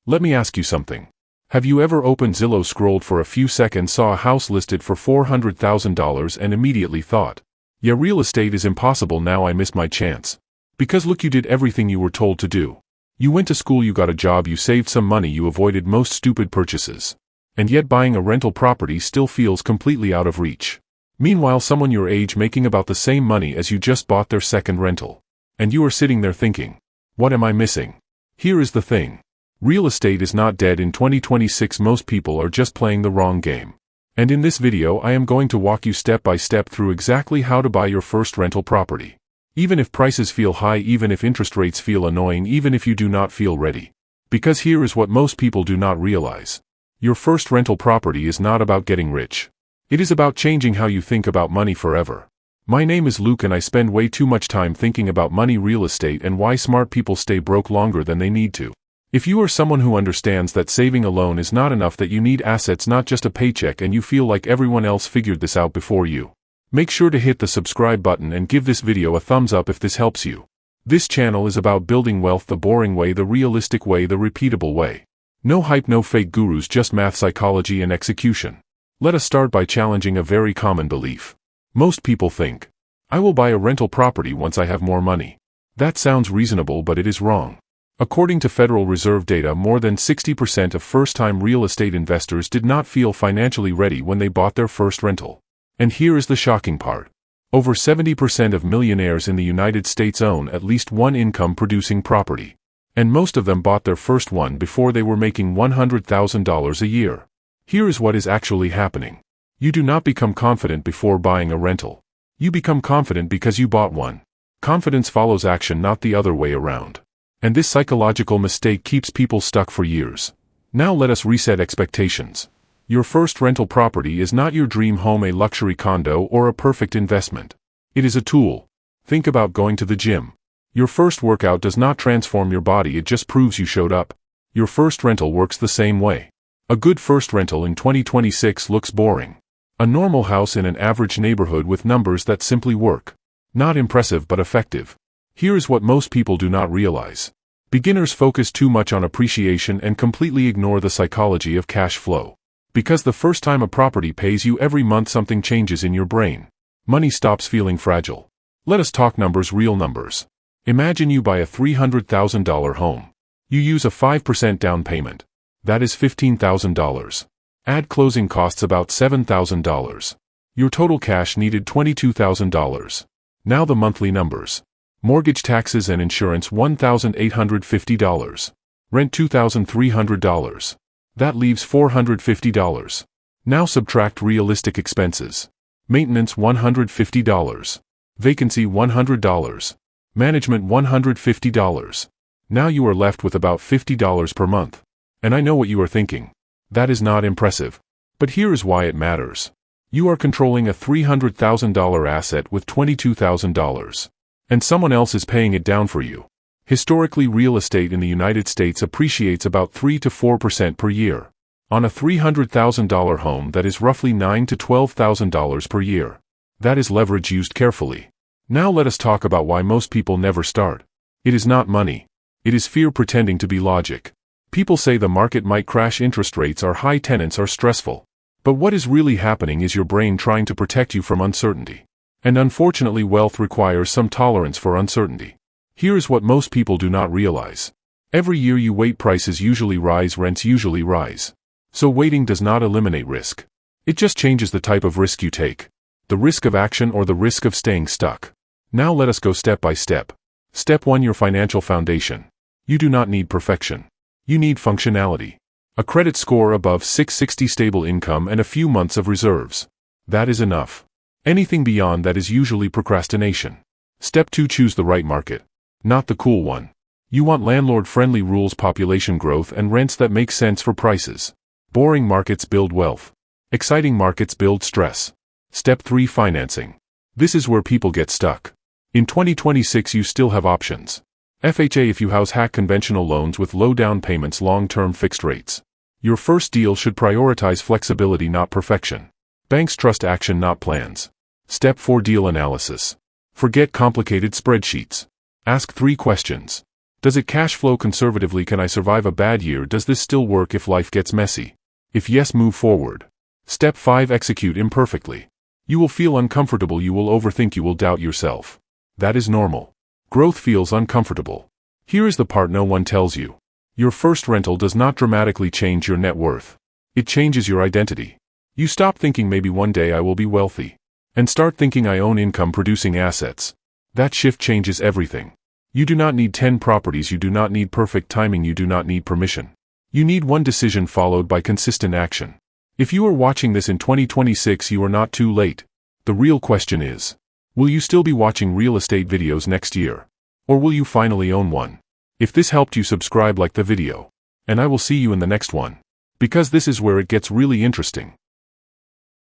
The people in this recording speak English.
Let me ask you something. Have you ever opened Zillow, scrolled for a few seconds, saw a house listed for $400,000 and immediately thought, yeah, real estate is impossible, now I missed my chance? Because look, you did everything you were told to do. You went to school, you got a job, you saved some money, you avoided most stupid purchases. And yet buying a rental property still feels completely out of reach. Meanwhile, someone your age making about the same money as you just bought their second rental. And you are sitting there thinking, what am I missing? Here is the thing. Real estate is not dead in 2026. Most people are just playing the wrong game. And in this video I am going to walk you step by step through exactly how to buy your first rental property. Even if prices feel high, even if interest rates feel annoying, even if you do not feel ready. Because here is what most people do not realize. Your first rental property is not about getting rich. It is about changing how you think about money forever. My name is Luke and I spend way too much time thinking about money, real estate, and why smart people stay broke longer than they need to. If you are someone who understands that saving alone is not enough, that you need assets, not just a paycheck, and you feel like everyone else figured this out before you, make sure to hit the subscribe button and give this video a thumbs up if this helps you. This channel is about building wealth the boring way, the realistic way, the repeatable way. No hype, no fake gurus, just math, psychology, and execution. Let us start by challenging a very common belief. Most people think, I will buy a rental property once I have more money. That sounds reasonable, but it is wrong. According to Federal Reserve data, more than 60% of first-time real estate investors did not feel financially ready when they bought their first rental. And here is the shocking part. Over 70% of millionaires in the United States own at least one income-producing property. And most of them bought their first one before they were making $100,000 a year. Here is what is actually happening. You do not become confident before buying a rental. You become confident because you bought one. Confidence follows action, not the other way around. And this psychological mistake keeps people stuck for years. Now let us reset expectations. Your first rental property is not your dream home, a luxury condo, or a perfect investment. It is a tool. Think about going to the gym. Your first workout does not transform your body, it just proves you showed up. Your first rental works the same way. A good first rental in 2026 looks boring. A normal house in an average neighborhood with numbers that simply work. Not impressive but effective. Here is what most people do not realize. Beginners focus too much on appreciation and completely ignore the psychology of cash flow. Because the first time a property pays you every month, something changes in your brain. Money stops feeling fragile. Let us talk numbers, real numbers. Imagine you buy a $300,000 home. You use a 5% down payment. That is $15,000. Add closing costs, about $7,000. Your total cash needed $22,000. Now the monthly numbers. Mortgage, taxes, and insurance, $1,850. Rent, $2,300. That leaves $450. Now subtract realistic expenses. Maintenance, $150. Vacancy, $100. Management, $150. Now you are left with about $50 per month. And I know what you are thinking. That is not impressive. But here is why it matters. You are controlling a $300,000 asset with $22,000. And someone else is paying it down for you. Historically, real estate in the United States appreciates about 3 to 4% per year. On a $300,000 home, that is roughly $9,000 to $12,000 per year. That is leverage used carefully. Now let us talk about why most people never start. It is not money. It is fear pretending to be logic. People say the market might crash, interest rates are high, tenants are stressful. But what is really happening is your brain trying to protect you from uncertainty. And unfortunately, wealth requires some tolerance for uncertainty. Here is what most people do not realize. Every year you wait, prices usually rise, rents usually rise. So waiting does not eliminate risk. It just changes the type of risk you take. The risk of action or the risk of staying stuck. Now let us go step by step. Step 1. Your financial foundation. You do not need perfection. You need functionality. A credit score above 660, stable income, and a few months of reserves. That is enough. Anything beyond that is usually procrastination. Step 2. Choose the right market. Not the cool one. You want landlord-friendly rules, population growth, and rents that make sense for prices. Boring markets build wealth. Exciting markets build stress. Step 3. Financing. This is where people get stuck. In 2026 you still have options. FHA, if you house hack, conventional loans with low down payments, long-term fixed rates. Your first deal should prioritize flexibility, not perfection. Banks trust action, not plans. Step 4. Deal analysis. Forget complicated spreadsheets. Ask 3 questions. Does it cash flow conservatively? Can I survive a bad year? Does this still work if life gets messy? If yes, move forward. Step 5. Execute imperfectly. You will feel uncomfortable, you will overthink, you will doubt yourself. That is normal. Growth feels uncomfortable. Here is the part no one tells you. Your first rental does not dramatically change your net worth. It changes your identity. You stop thinking maybe one day I will be wealthy, and start thinking I own income-producing assets. That shift changes everything. You do not need 10 properties, you do not need perfect timing, you do not need permission. You need one decision followed by consistent action. If you are watching this in 2026, you are not too late. The real question is, will you still be watching real estate videos next year? Or will you finally own one? If this helped you, subscribe, like the video. And I will see you in the next one. Because this is where it gets really interesting.